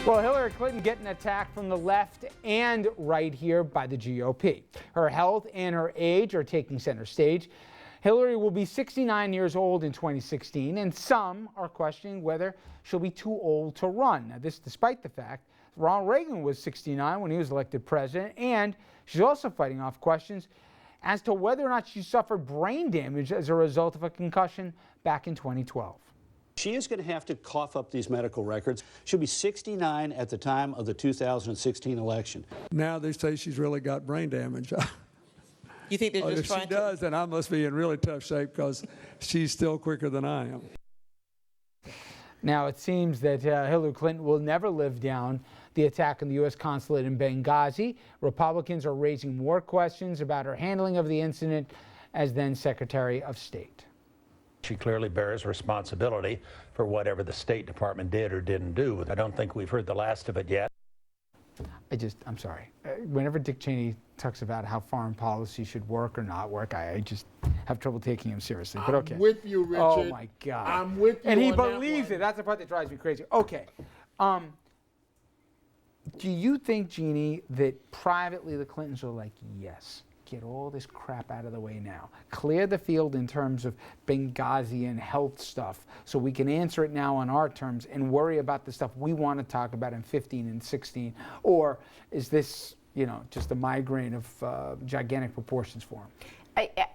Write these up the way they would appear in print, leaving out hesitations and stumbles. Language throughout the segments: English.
Well, Hilary Clinton getting attacked from the left and right here by the GOP. Her health and her age are taking center stage. Hillary will be 69 years old in 2016, and some are questioning whether she'll be too old to run. Now, this despite the fact Ronald Reagan was 69 when he was elected president, and she's also fighting off questions as to whether or not she suffered brain damage as a result of a concussion back in 2012. She is going to have to cough up these medical records. She'll be 69 at the time of the 2016 election. Now they say she's really got brain damage. You think they're just if trying she does, then I must be in really tough shape because she's still quicker than I am. Now, it seems that Hillary Clinton will never live down the attack on the U.S. consulate in Benghazi. Republicans are raising more questions about her handling of the incident as then Secretary of State. She clearly bears responsibility for whatever the State Department did or didn't do. I don't think we've heard the last of it yet. I'm sorry. Whenever Dick Cheney talks about how foreign policy should work or not work, I just have trouble taking him seriously. But okay. I'm with you, Richard. Oh my God. I'm with you. And he on believes that it. That's the part that drives me crazy. Okay. Do you think, Jeannie, that privately the Clintons are like, yes, get all this crap out of the way now. Clear the field in terms of Benghazi and health stuff so we can answer it now on our terms and worry about the stuff we want to talk about in 15 and 16? Or is this, just a migraine of gigantic proportions for them?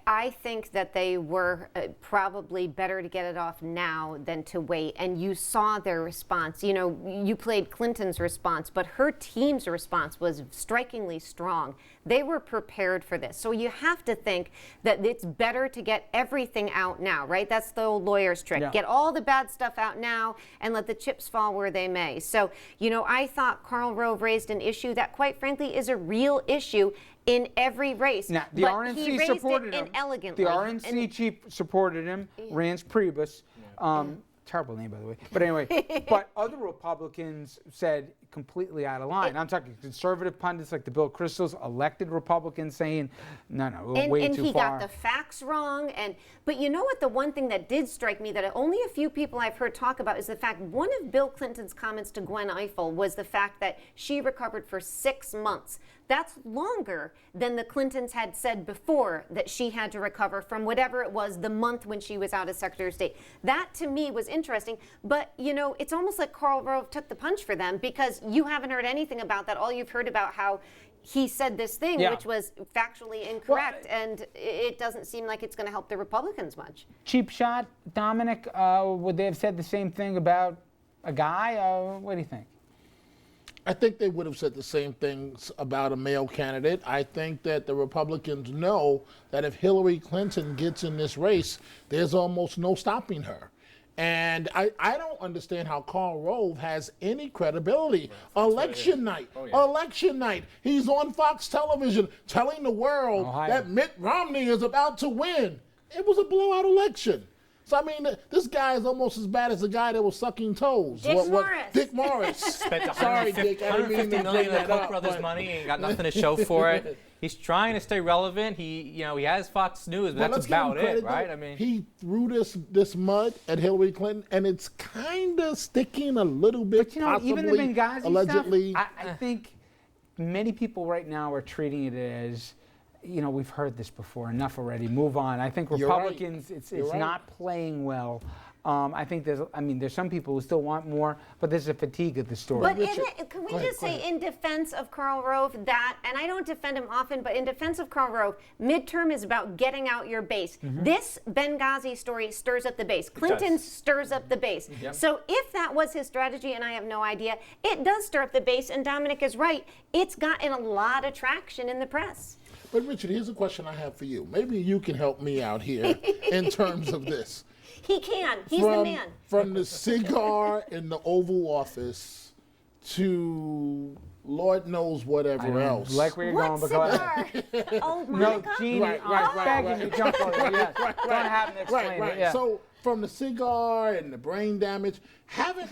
I think that they were probably better to get it off now than to wait. And you saw their response. You played Clinton's response, but her team's response was strikingly strong. They were prepared for this. So you have to think that it's better to get everything out now, right? That's the old lawyer's trick. Yeah. Get all the bad stuff out now and let the chips fall where they may. So, I thought Karl Rove raised an issue that, quite frankly, is a real issue in every race. Now, the RNC supported him. Inelegantly. The RNC chief supported him, Rance Priebus. Terrible name, by the way. But anyway, but other Republicans said completely out of line. I'm talking conservative pundits like the Bill Kristols, elected Republicans saying, no, way too far. And he got the facts wrong. But you know what? The one thing that did strike me that only a few people I've heard talk about is the fact one of Bill Clinton's comments to Gwen Ifill was the fact that she recovered for 6 months. That's longer than the Clintons had said before that she had to recover from whatever it was the month when she was out as Secretary of State. That to me was interesting. But, it's almost like Karl Rove took the punch for them because you haven't heard anything about that. All you've heard about how he said this thing, which was factually incorrect, and it doesn't seem like it's going to help the Republicans much. Cheap shot, Dominic, would they have said the same thing about a guy? What do you think? I think they would have said the same things about a male candidate. I think that the Republicans know that if Hillary Clinton gets in this race, there's almost no stopping her. And I don't understand how Karl Rove has any credibility. Election night. He's on Fox television telling the world that Mitt Romney is about to win. It was a blowout election. So, this guy is almost as bad as the guy that was sucking toes. Dick Morris. Spent Sorry, Dick. I didn't mean to $150 bring million that of Koch up, brothers but- money and got nothing to show for it. He's trying to stay relevant. He has Fox News, but that's about it, right? He threw this mud at Hillary Clinton, and it's kind of sticking a little bit. But possibly, even the Benghazi allegedly. stuff, I think many people right now are treating it as, we've heard this before. Enough already. Move on. I think Republicans, it's not playing well. I think there's some people who still want more, but there's a fatigue of the story. But can we just say, in defense of Karl Rove, and I don't defend him often, but in defense of Karl Rove, midterm is about getting out your base. This Benghazi story stirs up the base. Clinton stirs up the base. So if that was his strategy, and I have no idea, it does stir up the base, and Dominic is right. It's gotten a lot of traction in the press. But Richard, here's a question I have for you. Maybe you can help me out here in terms of this. He can. He's the man. From the cigar in the Oval Office to Lord knows whatever else. Like where you're going, but go ahead. Oh, Monica? No, Jeannie, I'm begging you, jump over it. Yes. Don't have him explain it. Yeah. So from the cigar and the brain damage.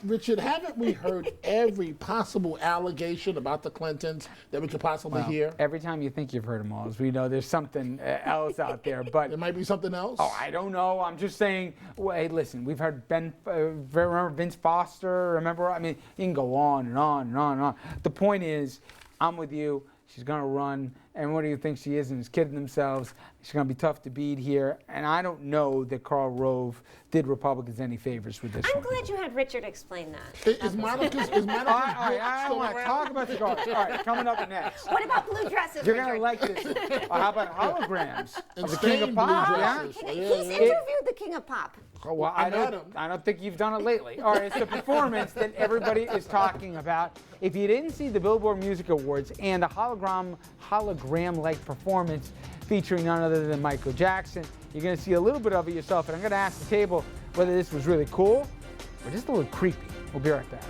Richard, haven't we heard every possible allegation about the Clintons that we could possibly hear? Every time you think you've heard them all, as we know, there's something else out there. But There might be something else? oh, I don't know. I'm just saying. Well, hey, listen, we've heard remember Vince Foster? Remember? I mean, you can go on and on and on and on. The point is, I'm with you. She's going to run. And what do you think she is? And is kidding themselves. She's going to be tough to beat here. And I don't know that Karl Rove did Republicans any favors with this I'm one. glad you had Richard explain that. Is Monica's All right, book I still don't want to around? talk about cigars. All right, coming up next. What about blue dresses, You're Richard? going to like this. How about holograms? And of the King of stained Pop, blue yeah? dresses. He's interviewed the King of Pop. Well, I met him. I don't think you've done it lately. All right, it's the performance that everybody is talking about. If you didn't see the Billboard Music Awards and the hologram-like performance featuring none other than Michael Jackson, you're going to see a little bit of it yourself. And I'm going to ask the table whether this was really cool or just a little creepy. We'll be right back.